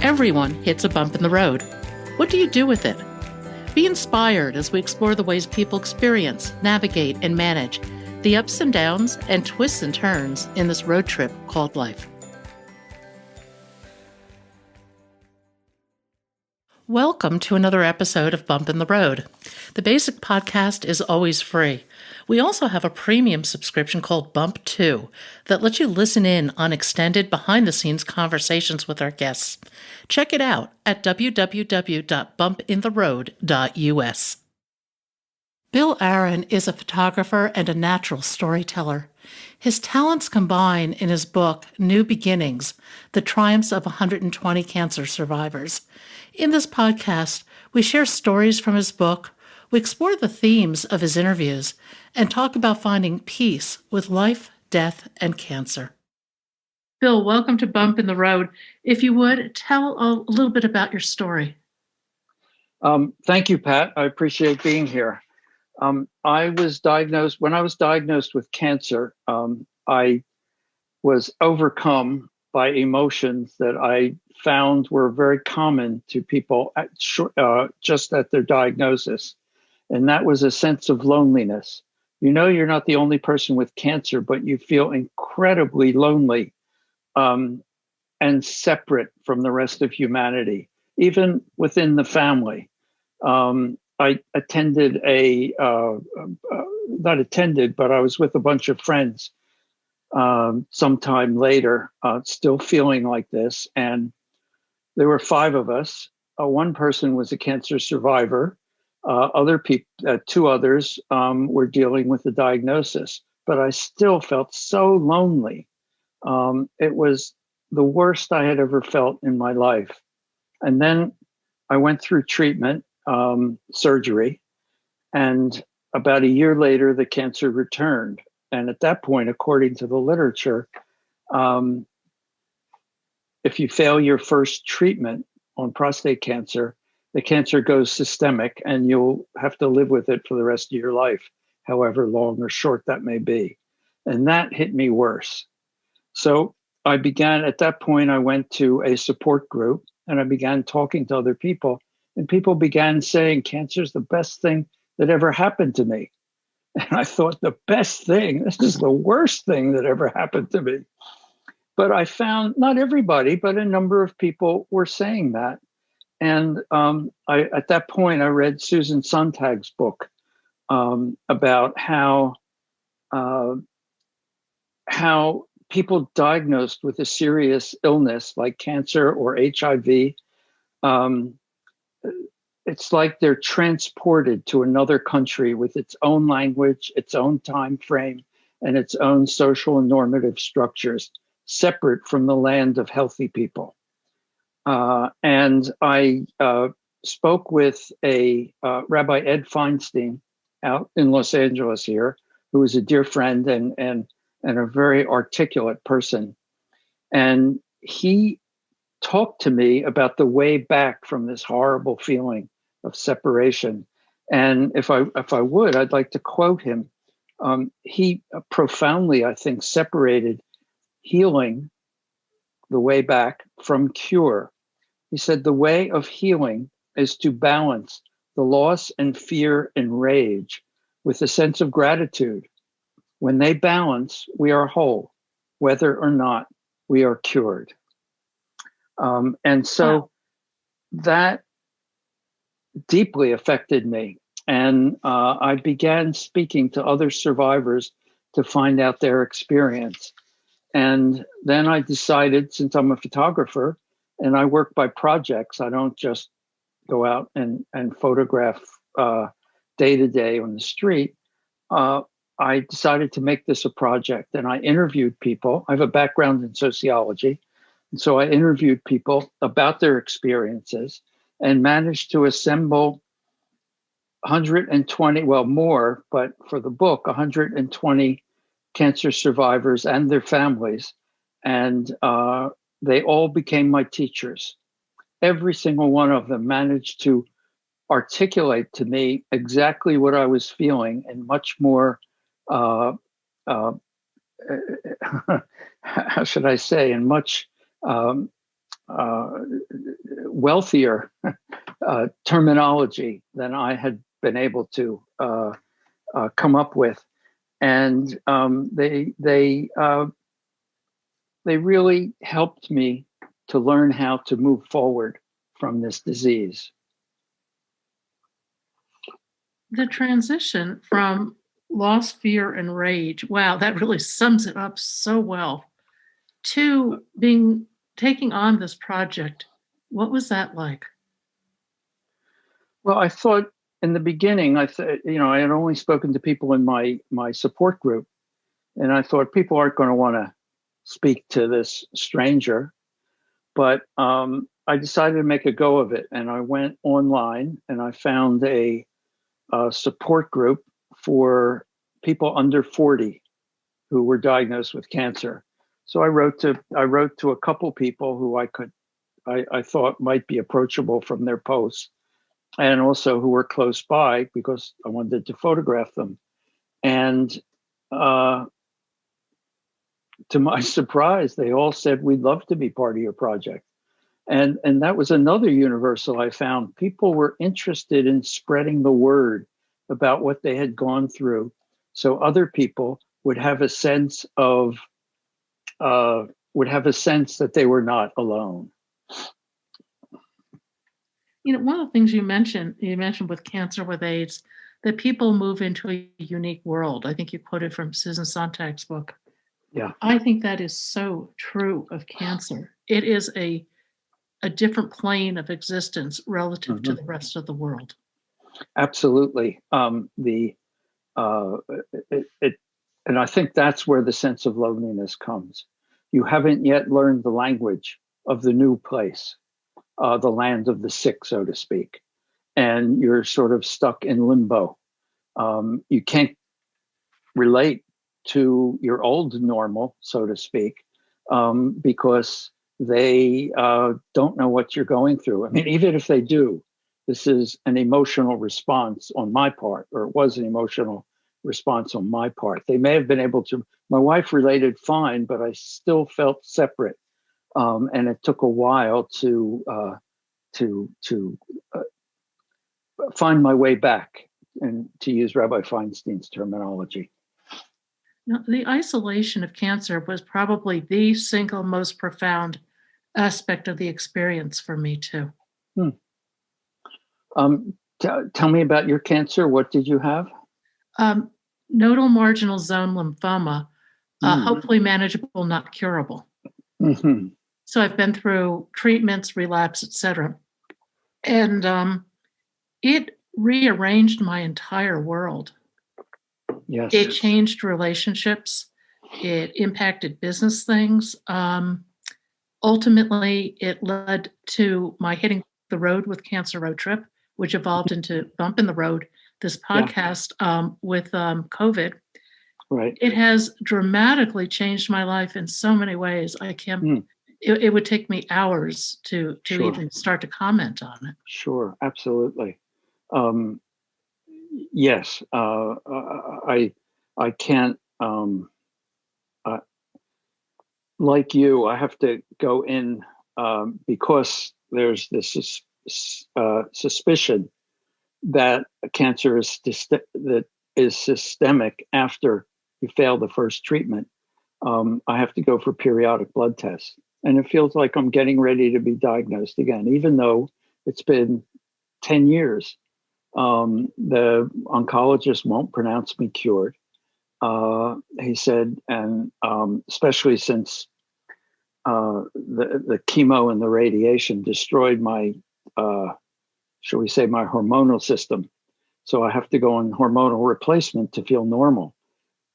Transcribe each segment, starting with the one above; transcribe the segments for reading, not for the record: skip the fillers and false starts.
Everyone hits a bump in the road. What do you do with it? Be inspired as we explore the ways people experience, navigate, and manage the ups and downs and twists and turns in this road trip called life. Welcome to another episode of Bump in the Road. The basic podcast is always free. We also have a premium subscription called Bump 2 that lets you listen in on extended behind-the-scenes conversations with our guests. Check it out at www.bumpintheroad.us. Bill Aron is a photographer and a natural storyteller. His talents combine in his book, New Beginnings, The Triumphs of 120 Cancer Survivors. In this podcast, we share stories from his book, we explore the themes of his interviews, and talk about finding peace with life, death, and cancer. Bill, welcome to Bump in the Road. If you would, tell a little bit about your story. Thank you, Pat. I appreciate being here. When I was diagnosed with cancer, I was overcome by emotions that I found were very common to people just at their diagnosis. And that was a sense of loneliness. You know, you're not the only person with cancer, but you feel incredibly lonely and separate from the rest of humanity, even within the family. I attended but I was with a bunch of friends sometime later, still feeling like this. And there were 5 of us. One person was a cancer survivor. Two others were dealing with the diagnosis, but I still felt so lonely. It was the worst I had ever felt in my life. And then I went through treatment, surgery, and about a year later, the cancer returned. And at that point, according to the literature, if you fail your first treatment on prostate cancer, the cancer goes systemic and you'll have to live with it for the rest of your life, however long or short that may be. And that hit me worse. So at that point, I went to a support group and I began talking to other people. And people began saying, cancer is the best thing that ever happened to me. And I thought, the best thing? This is the worst thing that ever happened to me. But I found not everybody, but a number of people were saying that. And at that point, I read Susan Sontag's book about how people diagnosed with a serious illness like cancer or HIV, it's like they're transported to another country with its own language, its own time frame, and its own social and normative structures, separate from the land of healthy people. And I spoke with a Rabbi Ed Feinstein out in Los Angeles here, who is a dear friend and a very articulate person. And he talked to me about the way back from this horrible feeling of separation. And if I would, I'd like to quote him. He profoundly, I think, separated healing, the way back, from cure. He said, the way of healing is to balance the loss and fear and rage with a sense of gratitude. When they balance, we are whole, whether or not we are cured. And so that deeply affected me. And I began speaking to other survivors to find out their experience. And then I decided, since I'm a photographer and I work by projects, I don't just go out and photograph day to day on the street. I decided to make this a project, and I interviewed people. I have a background in sociology. And so I interviewed people about their experiences and managed to assemble 120, well, more, but for the book, 120 cancer survivors and their families. And they all became my teachers. Every single one of them managed to articulate to me exactly what I was feeling in much more, how should I say, in much wealthier terminology than I had been able to come up with, and they really helped me to learn how to move forward from this disease. The transition from loss, fear, and rage, wow, that really sums it up so well, to taking on this project. What was that like? Well, I thought in the beginning, I had only spoken to people in my support group, and I thought people aren't going to want to speak to this stranger. But I decided to make a go of it, and I went online and I found a support group for people under 40 who were diagnosed with cancer. So I wrote to a couple people who I thought might be approachable from their posts, and also who were close by because I wanted to photograph them. And to my surprise, they all said, "We'd love to be part of your project." And that was another universal I found. People were interested in spreading the word about what they had gone through, so other people would have a sense that they were not alone. One of the things you mentioned with cancer, with AIDS, that people move into a unique world. I think you quoted from Susan Sontag's book. Yeah. I think that is so true of cancer. It is a different plane of existence relative to the rest of the world. Absolutely. And I think that's where the sense of loneliness comes. You haven't yet learned the language of the new place, the land of the sick, so to speak, and you're sort of stuck in limbo. You can't relate to your old normal, so to speak, because they don't know what you're going through. I mean, even if they do, this is an emotional response on my part, or it was an emotional response on my part. They may have been able to, my wife related fine, but I still felt separate. And it took a while to find my way back, and to use Rabbi Feinstein's terminology. Now, the isolation of cancer was probably the single most profound aspect of the experience for me too. Tell me about your cancer. What did you have? Nodal marginal zone lymphoma, hopefully manageable, not curable. Mm-hmm. So I've been through treatments, relapse, etc. And it rearranged my entire world. Yes. It changed relationships. It impacted business things. Ultimately, it led to my hitting the road with Cancer Road Trip, which evolved into Bump in the Road, this podcast with COVID. Right. It has dramatically changed my life in so many ways. I can't. It would take me hours to even start to comment on it. Sure, absolutely. Yes, I can't. Like you, I have to go in because there's this suspicion that cancer is systemic after you fail the first treatment. I have to go for periodic blood tests, and it feels like I'm getting ready to be diagnosed again, even though it's been 10 years. The oncologist won't pronounce me cured. He said, and especially since the chemo and the radiation destroyed my, shall we say, my hormonal system. So I have to go on hormonal replacement to feel normal.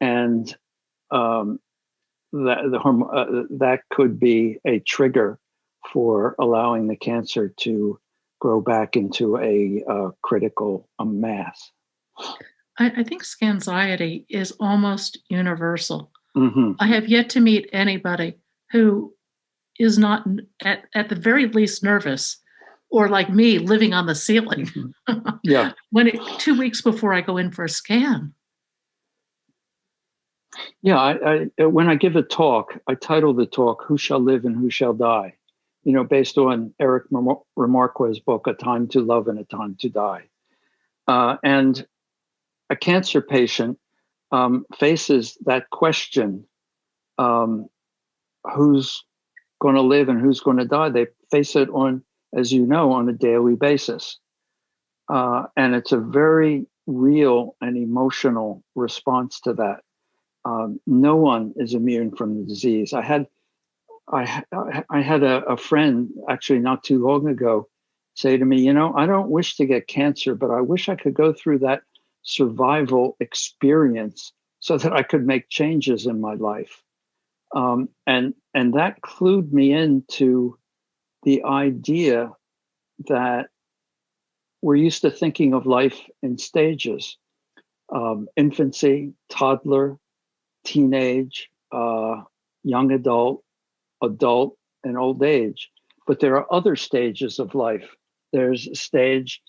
And that could be a trigger for allowing the cancer to grow back into a critical mass. I think scanxiety is almost universal. Mm-hmm. I have yet to meet anybody who is not at the very least nervous, or like me, living on the ceiling. Mm-hmm. Yeah. 2 weeks before I go in for a scan. Yeah, I when I give a talk, I title the talk "Who Shall Live and Who Shall Die," based on Eric Remarque's book, A Time to Love and a Time to Die. And a cancer patient faces that question, who's going to live and who's going to die. They face it on, as you know, on a daily basis. And it's a very real and emotional response to that. No one is immune from the disease. I had a friend actually not too long ago say to me, I don't wish to get cancer, but I wish I could go through that survival experience so that I could make changes in my life. And that clued me into the idea that we're used to thinking of life in stages: infancy, toddler, teenage, young adult, and old age. But there are other stages of life. There's a stage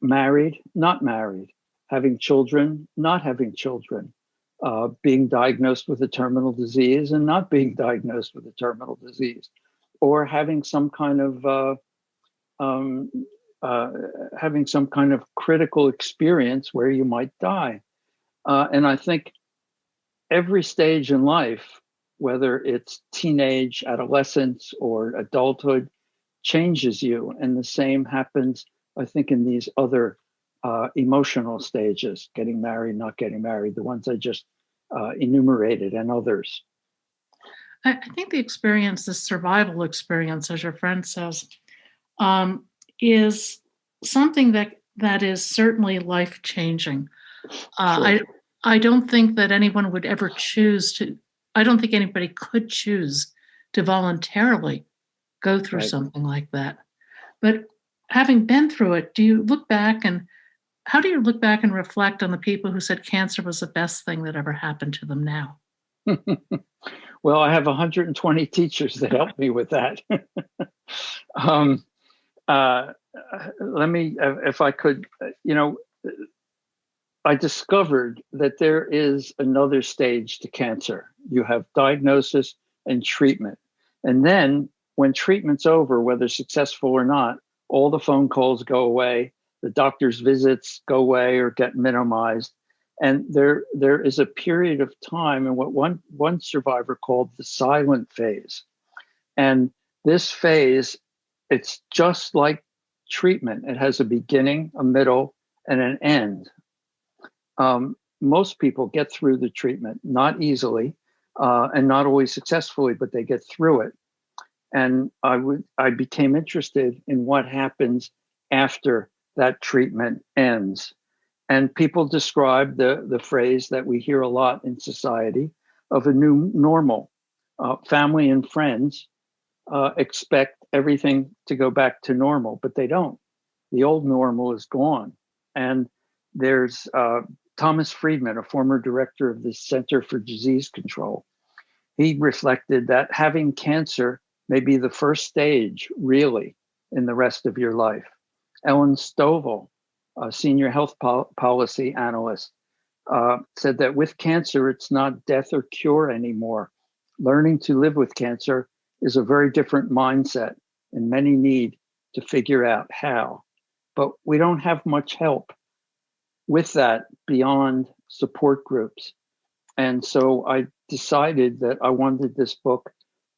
married, not married, having children, not having children, being diagnosed with a terminal disease and not being diagnosed with a terminal disease, or having some kind of critical experience where you might die. And I think every stage in life, whether it's teenage, adolescence, or adulthood, changes you. And the same happens, I think, in these other emotional stages: getting married, not getting married, the ones I just enumerated, and others. I think the experience, the survival experience, as your friend says, is something that is certainly life-changing. Sure. I don't think that anyone would ever choose to, I don't think anybody could choose to voluntarily go through Right. something like that. But having been through it, how do you look back and reflect on the people who said cancer was the best thing that ever happened to them now? Well, I have 120 teachers that help me with that. Let me, if I could, I discovered that there is another stage to cancer. You have diagnosis and treatment. And then when treatment's over, whether successful or not, all the phone calls go away, the doctor's visits go away or get minimized. And there is a period of time in what one survivor called the silent phase. And this phase, it's just like treatment. It has a beginning, a middle, and an end. Most people get through the treatment, not easily, and not always successfully, but they get through it. And I became interested in what happens after that treatment ends. And people describe the phrase that we hear a lot in society of a new normal. Family and friends expect everything to go back to normal, but they don't. The old normal is gone. And there's Thomas Friedman, a former director of the Center for Disease Control. He reflected that having cancer may be the first stage, really, in the rest of your life. Ellen Stovall, a senior health policy analyst, said that with cancer, it's not death or cure anymore. Learning to live with cancer is a very different mindset, and many need to figure out how. But we don't have much help with that beyond support groups. And so I decided that I wanted this book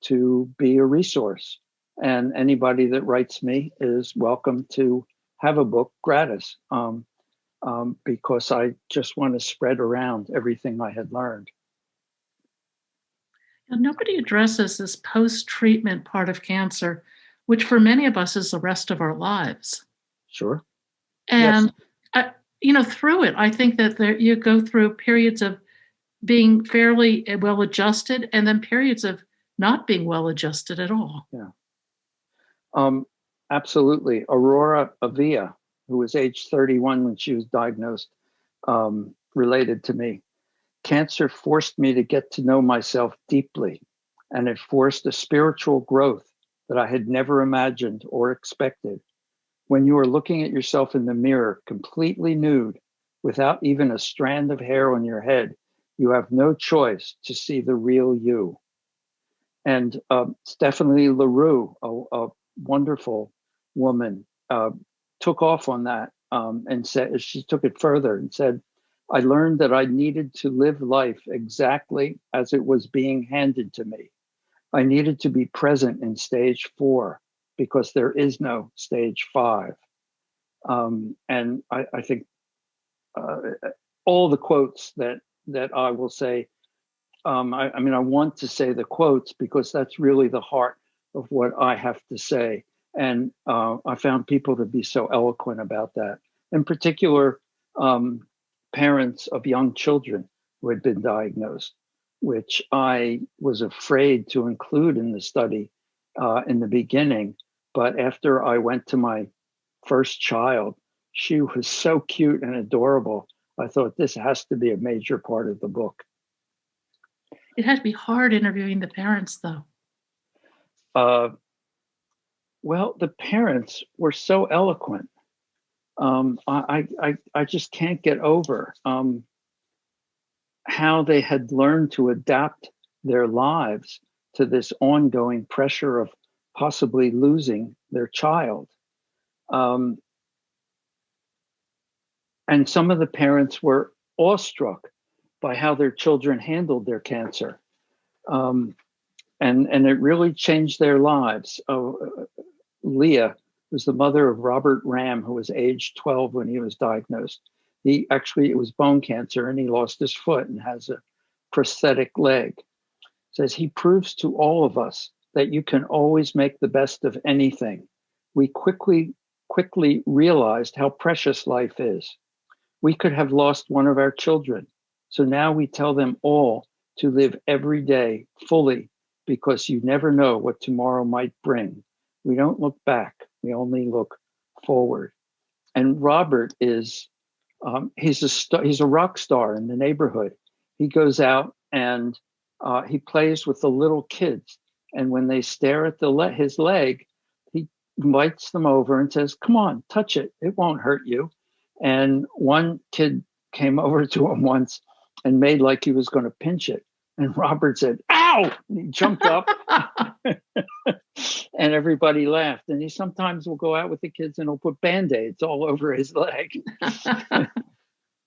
to be a resource. And anybody that writes me is welcome to have a book gratis, because I just want to spread around everything I had learned. And nobody addresses this post-treatment part of cancer, which for many of us is the rest of our lives. Sure. And, through it, I think that you go through periods of being fairly well adjusted and then periods of not being well adjusted at all. Yeah. Absolutely. Aurora Avia, who was age 31 when she was diagnosed, related to me. Cancer forced me to get to know myself deeply, and it forced a spiritual growth that I had never imagined or expected. When you are looking at yourself in the mirror, completely nude, without even a strand of hair on your head, you have no choice to see the real you. And Stephanie LaRue, a wonderful woman, took off on that and said, she took it further and said, I learned that I needed to live life exactly as it was being handed to me. I needed to be present in stage 4 because there is no stage 5. And I think all the quotes that I will say, I mean, I want to say the quotes because that's really the heart of what I have to say. And I found people to be so eloquent about that. In particular, parents of young children who had been diagnosed, which I was afraid to include in the study in the beginning. But after I went to my first child, she was so cute and adorable. I thought this has to be a major part of the book. It had to be hard interviewing the parents, though. Well, the parents were so eloquent. I just can't get over how they had learned to adapt their lives to this ongoing pressure of possibly losing their child. And some of the parents were awestruck by how their children handled their cancer. And it really changed their lives. Leah was the mother of Robert Ram, who was age 12 when he was diagnosed. It was bone cancer, and he lost his foot and has a prosthetic leg. Says he proves to all of us that you can always make the best of anything. We quickly realized how precious life is. We could have lost one of our children. So now we tell them all to live every day fully because you never know what tomorrow might bring. We don't look back. We only look forward. And Robert is, he's a rock star in the neighborhood. He goes out and he plays with the little kids. And when they stare at his leg, he invites them over and says, come on, touch it. It won't hurt you. And one kid came over to him once and made like he was going to pinch it. And Robert said, ow! And he jumped up and everybody laughed. And he sometimes will go out with the kids and he'll put Band-Aids all over his leg.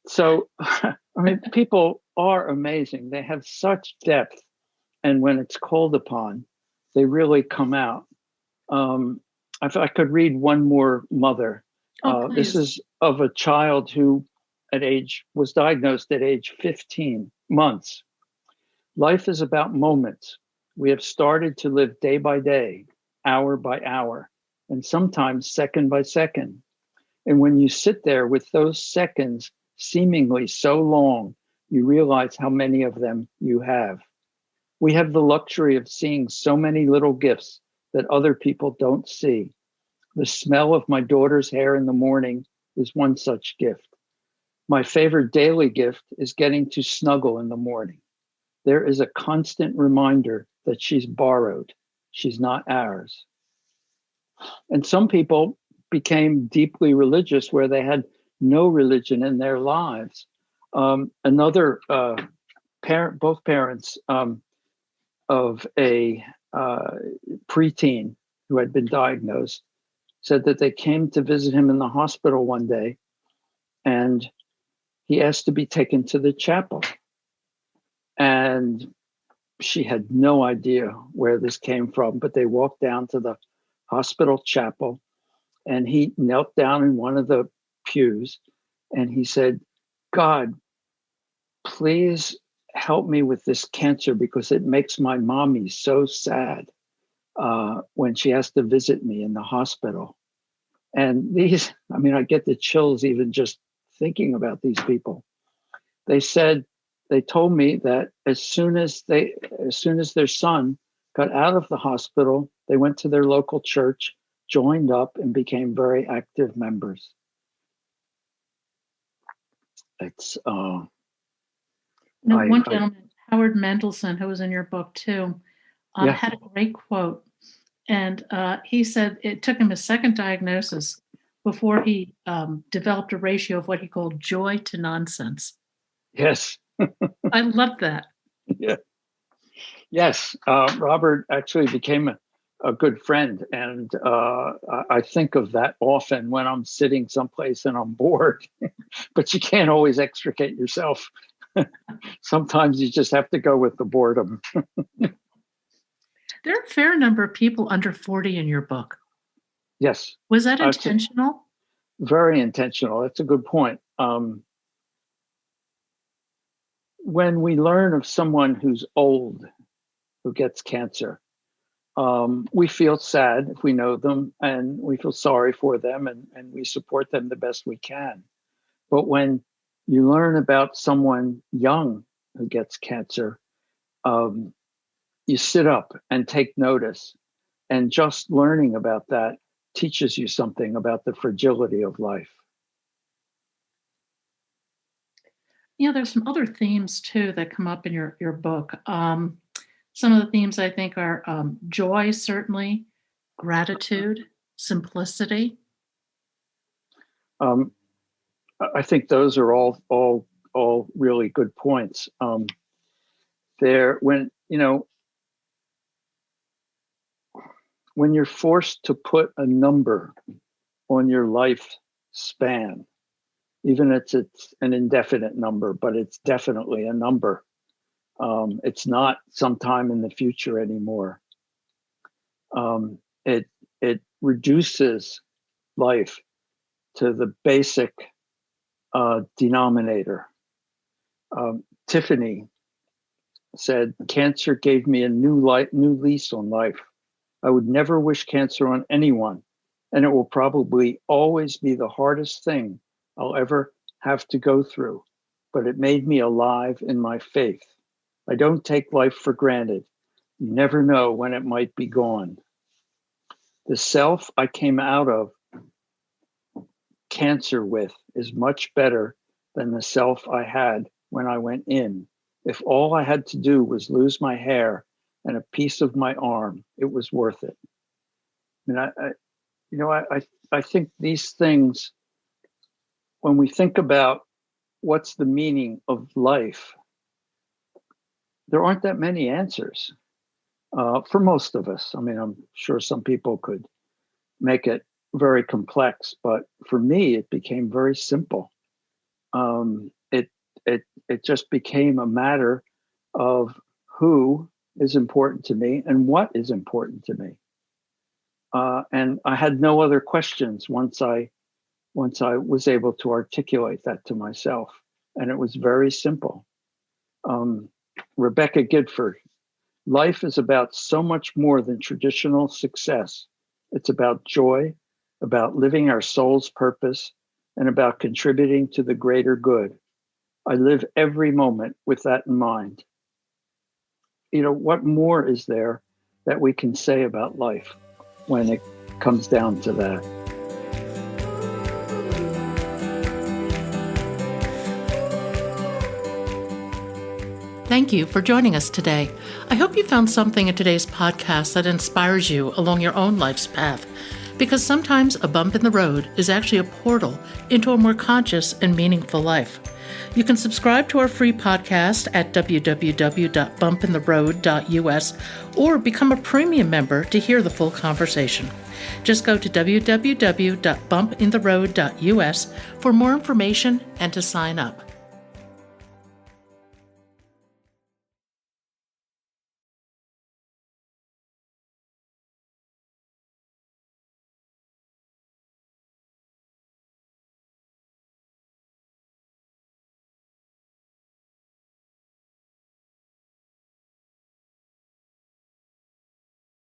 So, I mean, people are amazing. They have such depth. And when it's called upon, they really come out. If I could read one more mother. This is of a child who was diagnosed at age 15 months. Life is about moments. We have started to live day by day, hour by hour, and sometimes second by second. And when you sit there with those seconds seemingly so long, you realize how many of them you have. We have the luxury of seeing so many little gifts that other people don't see. The smell of my daughter's hair in the morning is one such gift. My favorite daily gift is getting to snuggle in the morning. There is a constant reminder that she's borrowed. She's not ours. And some people became deeply religious where they had no religion in their lives. Another parent, both parents of a preteen who had been diagnosed, said that they came to visit him in the hospital one day and he asked to be taken to the chapel. And she had no idea where this came from, but they walked down to the hospital chapel and he knelt down in one of the pews and he said, God, please help me with this cancer because it makes my mommy so sad when she has to visit me in the hospital. And I get the chills even just thinking about these people. They told me that as soon as their son got out of the hospital, they went to their local church, joined up, and became very active members. It's one gentleman, Howard Mendelson, who was in your book too, had a great quote. And he said it took him a second diagnosis before he developed a ratio of what he called joy to nonsense. Yes. I love that. Yeah. Yes, Robert actually became a good friend, and I think of that often when I'm sitting someplace and I'm bored. But you can't always extricate yourself. Sometimes you just have to go with the boredom. There are a fair number of people under 40 in your book. Yes, Was that it's intentional? very intentional. That's a good point. When we learn of someone who's old who gets cancer, we feel sad if we know them, and we feel sorry for them, and we support them the best we can. But when you learn about someone young who gets cancer, you sit up and take notice. And just learning about that teaches you something about the fragility of life. There's some other themes too that come up in your book. Some of the themes I think are joy, certainly, gratitude, simplicity. Um, I think those are all really good points. There, when you're forced to put a number on your life span, even if it's an indefinite number, but it's definitely a number. It's not sometime in the future anymore. It reduces life to the basic denominator. Tiffany said, "Cancer gave me a new lease on life. I would never wish cancer on anyone, and it will probably always be the hardest thing I'll ever have to go through, but it made me alive in my faith. I don't take life for granted. You never know when it might be gone. The self I came out of cancer with is much better than the self I had when I went in. If all I had to do was lose my hair and a piece of my arm, it was worth it." I think these things, when we think about what's the meaning of life, there aren't that many answers for most of us. I mean, I'm sure some people could make it very complex, but for me, it became very simple. It just became a matter of who is important to me and what is important to me. And I had no other questions once I was able to articulate that to myself, and it was very simple. Rebecca Gidford, life is about so much more than traditional success. It's about joy, about living our soul's purpose, and about contributing to the greater good. I live every moment with that in mind. What more is there that we can say about life when it comes down to that? Thank you for joining us today. I hope you found something in today's podcast that inspires you along your own life's path, because sometimes a bump in the road is actually a portal into a more conscious and meaningful life. You can subscribe to our free podcast at www.bumpintheroad.us or become a premium member to hear the full conversation. Just go to www.bumpintheroad.us for more information and to sign up.